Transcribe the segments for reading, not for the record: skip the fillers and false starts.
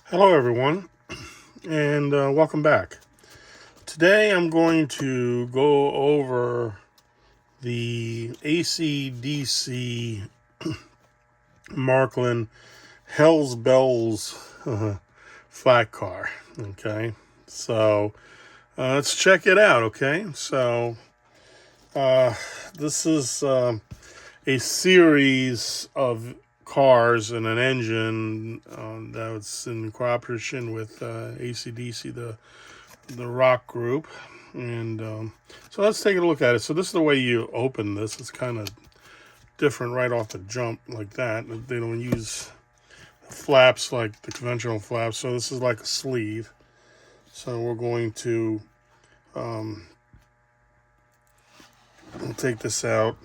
Hello, everyone, and welcome back. Today I'm going to go over the AC/DC Marklin Hell's Bells flat car. Okay, so let's check it out. Okay, so uh, this is a series of cars and an engine that's in cooperation with AC/DC, the rock group. And so let's take a look at it. So this is the way you open this. It's kind of different right off the jump like that. They don't use flaps like the conventional flaps. So this is like a sleeve. So we're going to we'll take this out.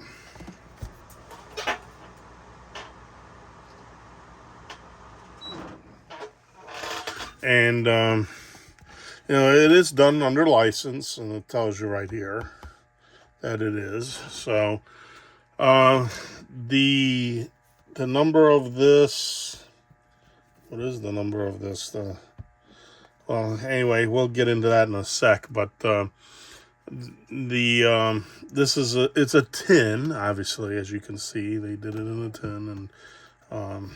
And, it is done under license, and it tells you right here that it is. So the number of this, what is the number of this? Well, anyway, we'll get into that in a sec. But this is it's a tin, obviously, as you can see. They did it in a tin, and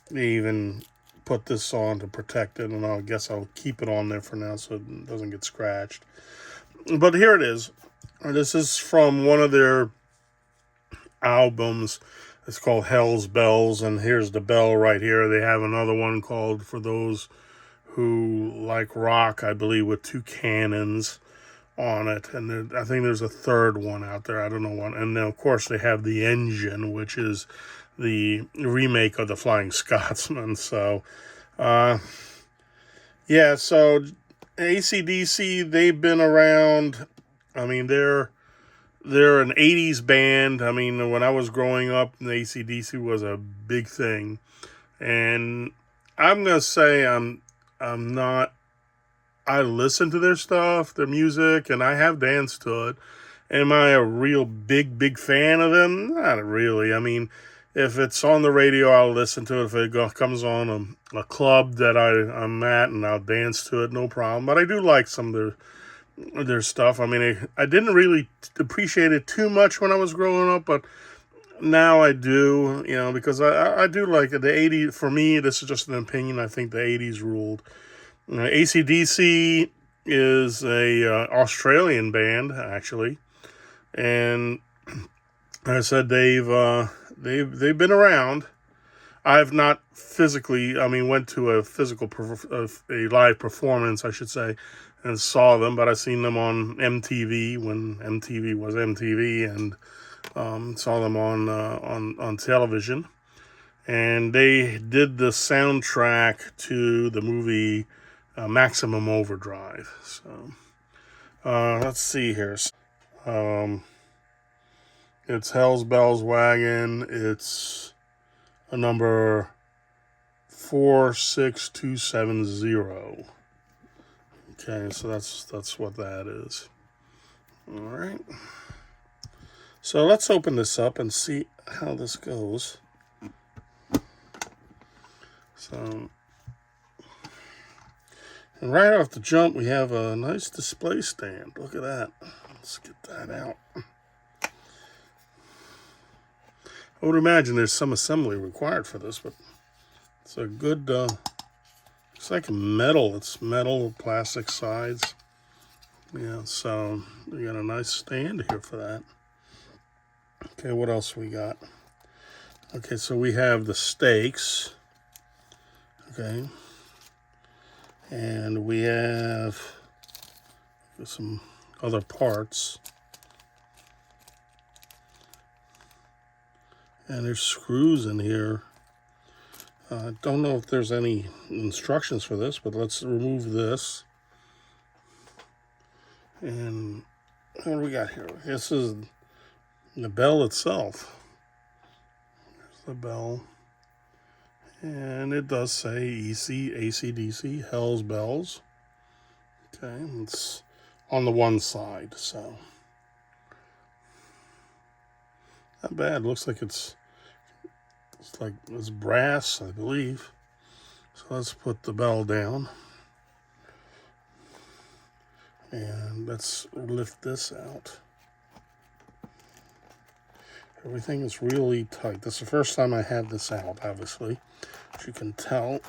they even put this on to protect it, and I guess I'll keep it on there for now so it doesn't get scratched. But here it is. This is from one of their albums. It's called Hell's Bells, and here's the bell right here. They have another one called, for those who like rock, I believe, with two cannons on it. And I think there's a third one out there. I don't know what. And then, of course, they have the engine, which is the remake of the Flying Scotsman. So, yeah, so AC/DC, they've been around. I mean, they're an 80s band. I mean, when I was growing up, AC/DC was a big thing. And I'm going to say I'm not, I listen to their stuff, their music, and I have danced to it. Am I a real big fan of them? Not really. I mean, if it's on the radio, I'll listen to it. If it comes on a club that I'm at, and I'll dance to it, no problem. But I do like some of their stuff. I mean, I didn't really appreciate it too much when I was growing up, but now I do, because I do like it. The 80s, for me, this is just an opinion, I think the 80s ruled. AC/DC is a Australian band, actually, and like I said, they've been around. I've not physically, I mean, went to a live performance, I should say, and saw them, but I've seen them on MTV when MTV was MTV, and saw them on television. And they did the soundtrack to the movie Maximum Overdrive. So let's see here. It's Hell's Bells Wagon. It's a number 46270. Okay, so that's what that is. All right. So let's open this up and see how this goes. So, and right off the jump, we have a nice display stand. Look at that. Let's get that out. I would imagine there's some assembly required for this, but it's a good, it's like metal. It's metal, plastic sides. Yeah, so we got a nice stand here for that. Okay, what else we got? Okay, so we have the stakes. Okay. And we have some other parts. And there's screws in here. I don't know if there's any instructions for this, but let's remove this. And what do we got here? This is the bell itself. There's the bell. And it does say AC/DC, Hell's Bells. Okay, it's on the one side, so not bad. Looks like it's brass, I believe. So let's put the bell down. And let's lift this out. Everything is really tight. This is the first time I had this out, obviously, as you can tell.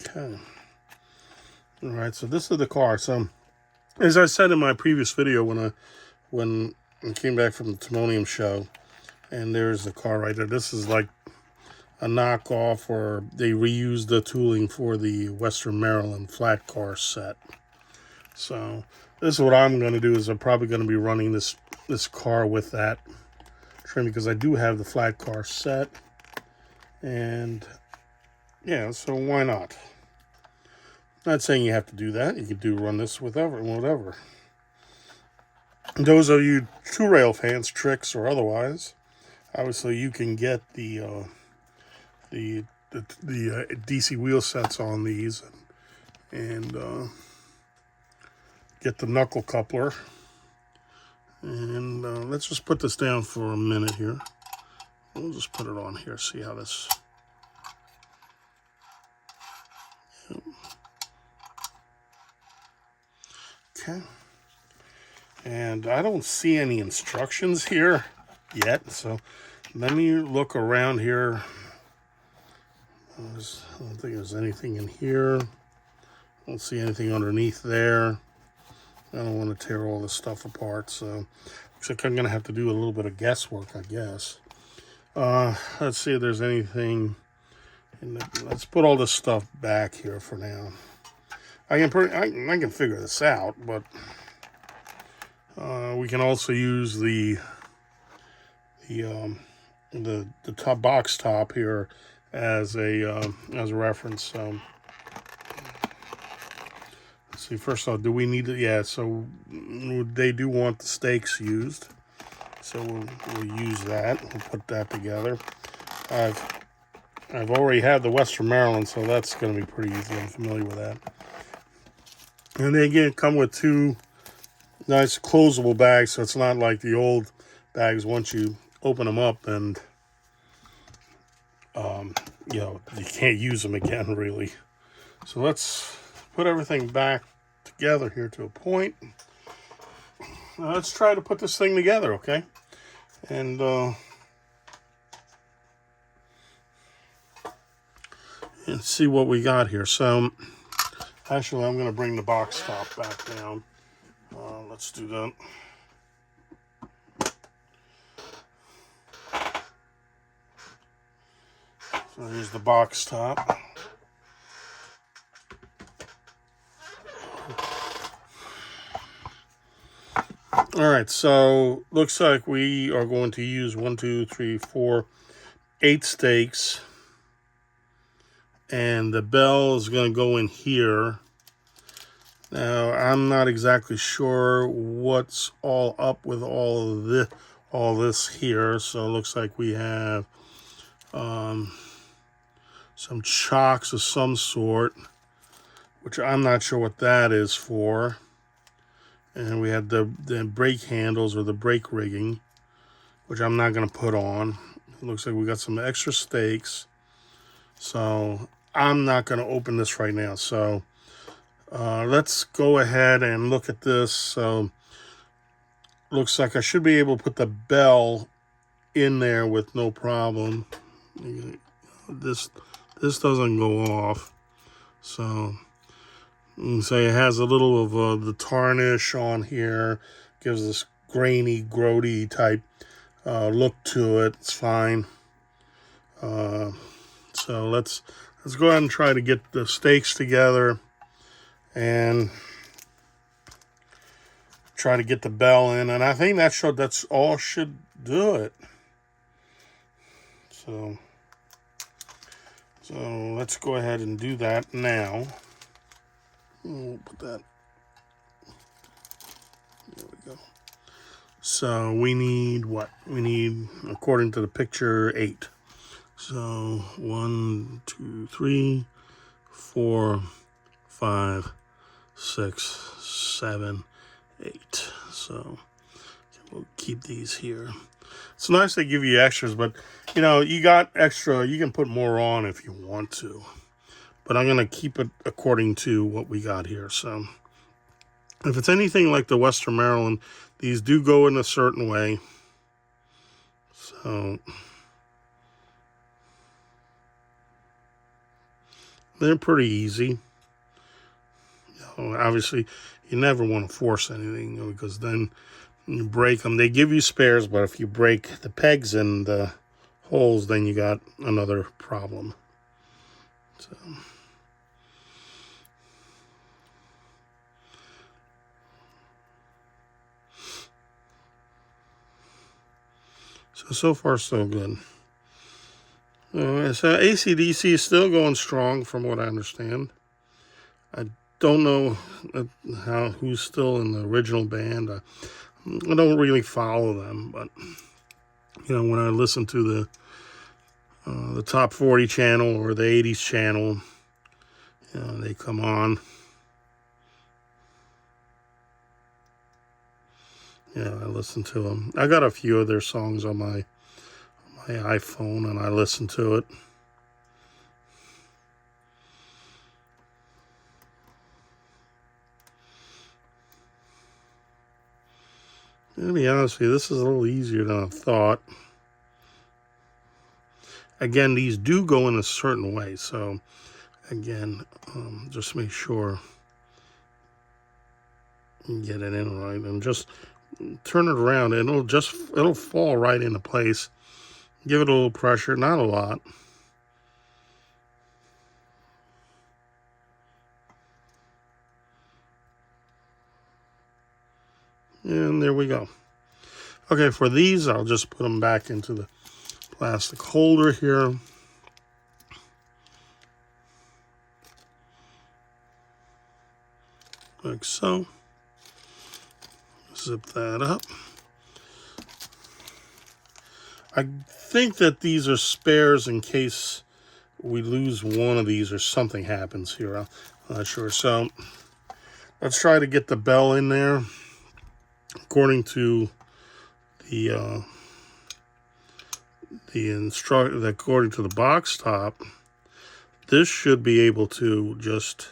Okay. All right, so this is the car. So, as I said in my previous video when I came back from the Timonium show, and there's the car right there. This is like a knockoff, or they reused the tooling for the Western Maryland flat car set. So this is what I'm going to do, is I'm probably going to be running this car with that trim, because I do have the flat car set. And yeah, so why not? Not saying you have to do that. You could run this with whatever. Those of you two-rail fans, tricks or otherwise, obviously you can get the DC wheel sets on these, and get the knuckle coupler. And let's just put this down for a minute here. We'll just put it on here, see how this... Yep. Okay. And I don't see any instructions here yet, so let me look around here. I don't think there's anything in here. I don't see anything underneath there. I don't want to tear all this stuff apart, so looks like I'm going to have to do a little bit of guesswork, I guess. Let's see if there's anything. Let's put all this stuff back here for now. I can figure this out, but we can also use the top box top here as a reference. So let's see. First off, do we need it? Yeah. So they do want the stakes used, so we'll use that. We'll put that together. I've already had the Western Maryland, so that's going to be pretty easy. I'm familiar with that. And they again come with two nice closable bags, so it's not like the old bags. Once you open them up, and you know, you can't use them again, really. So let's put everything back together here to a point. Now let's try to put this thing together, okay? And see what we got here. So actually, I'm going to bring the box top back down. Let's do that. So here's the box top. All right, so looks like we are going to use 8 stakes. And the bell is going to go in here. Now, I'm not exactly sure what's all up with all this here. So it looks like we have some chocks of some sort, which I'm not sure what that is for. And we have the brake handles, or the brake rigging, which I'm not going to put on. It looks like we got some extra stakes. So I'm not going to open this right now. So let's go ahead and look at this. So looks like I should be able to put the bell in there with no problem. This doesn't go off. So you can say it has a little of the tarnish on here. Gives this grainy, grody type look to it. It's fine. So let's go ahead and try to get the stakes together and try to get the bell in. And I think that's all should do it. So let's go ahead and do that now. We'll put that. There we go. So we need what? We need, according to the picture, 8. So 1, 2, 3, 4, 5, 6, 7, 8. So we'll keep these here. It's nice they give you extras, but you know, you got extra. You can put more on if you want to. But I'm going to keep it according to what we got here. So if it's anything like the Western Maryland, these do go in a certain way. So they're pretty easy. Obviously, you never want to force anything because then you break them. They give you spares, but if you break the pegs and the holes, then you got another problem. So far, so good. So AC/DC is still going strong from what I understand. I don't know who's still in the original band. I don't really follow them, but you know, when I listen to the top 40 channel or the 80s channel, you know, they come on. Yeah, I listen to them. I got a few of their songs on my iPhone, and I listen to it. To be honest with you, this is a little easier than I thought. Again, these do go in a certain way, so again, just make sure you get it in right, and just turn it around, and it'll fall right into place. Give it a little pressure, not a lot. And there we go. Okay, for these, I'll just put them back into the plastic holder here. Like so. Zip that up. I think that these are spares in case we lose one of these or something happens here. I'm not sure. So let's try to get the bell in there. According to according to the box top, this should be able to just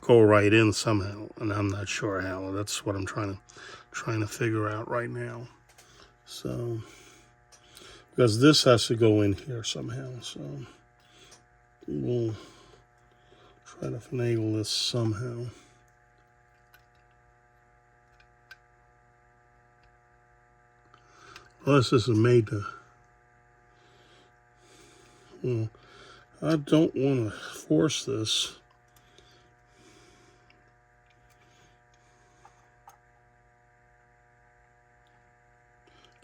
go right in somehow, and I'm not sure how. That's what I'm trying to figure out right now. So because this has to go in here somehow, so we'll try to finagle this somehow. Unless this is made to. Well, I don't want to force this.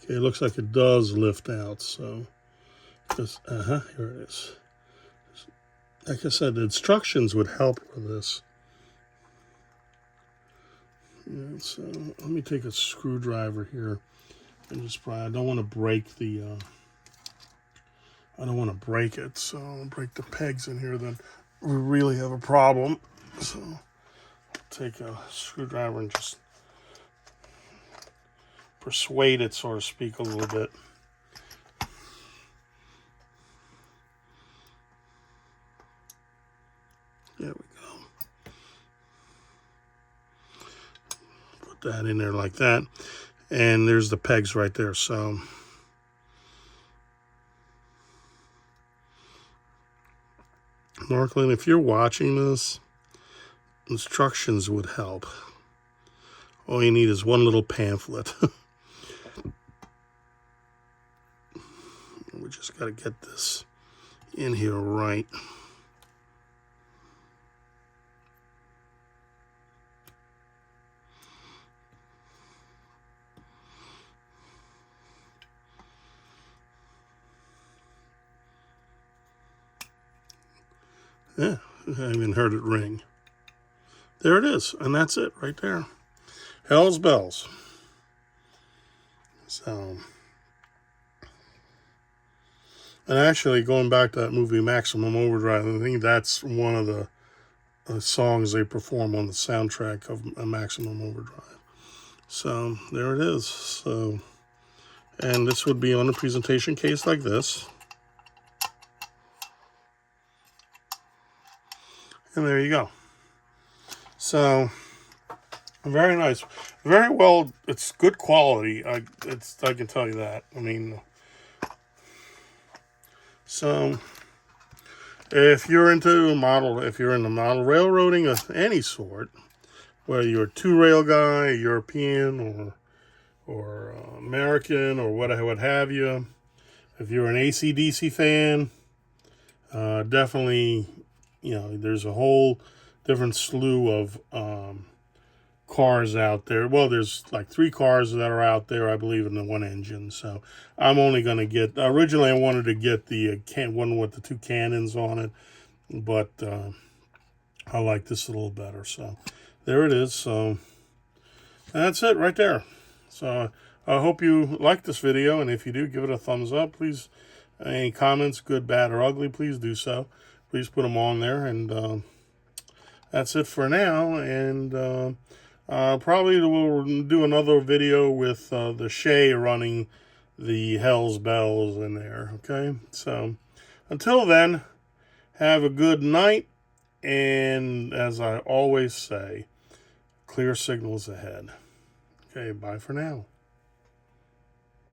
Okay, it looks like it does lift out, so just, here it is. Like I said, the instructions would help with this. Yeah, so let me take a screwdriver here and just I don't want to break the. I don't want to break it, so I'll break the pegs in here. Then we really have a problem. So I'll take a screwdriver and just persuade it, so to speak, a little bit. There we go. Put that in there like that. And there's the pegs right there. So Marklin, if you're watching this, instructions would help. All you need is one little pamphlet. We just got to get this in here right. Yeah, I even heard it ring. There it is, and that's it right there. Hell's bells. So, and actually, going back to that movie Maximum Overdrive, I think that's one of the songs they perform on the soundtrack of Maximum Overdrive. So there it is. So And this would be on a presentation case like this. And there you go. So, very nice. Very well, it's good quality. I can tell you that. I mean, so if you're into model railroading of any sort, whether you're a two-rail guy, European or American or what have you, if you're an AC/DC fan, definitely, there's a whole different slew of cars out there. Well, there's like 3 cars that are out there, I believe, in the one engine. So I'm only going to get, originally I wanted to get the one with the 2 cannons on it, but I like this a little better. So there it is. So that's it right there. So I hope you like this video, and if you do, give it a thumbs up. Please, any comments, good, bad, or ugly, please do so. Please put them on there, and that's it for now. And probably we'll do another video with the Shay running the Hell's Bells in there. Okay, so until then, have a good night, and as I always say, clear signals ahead. Okay, bye for now.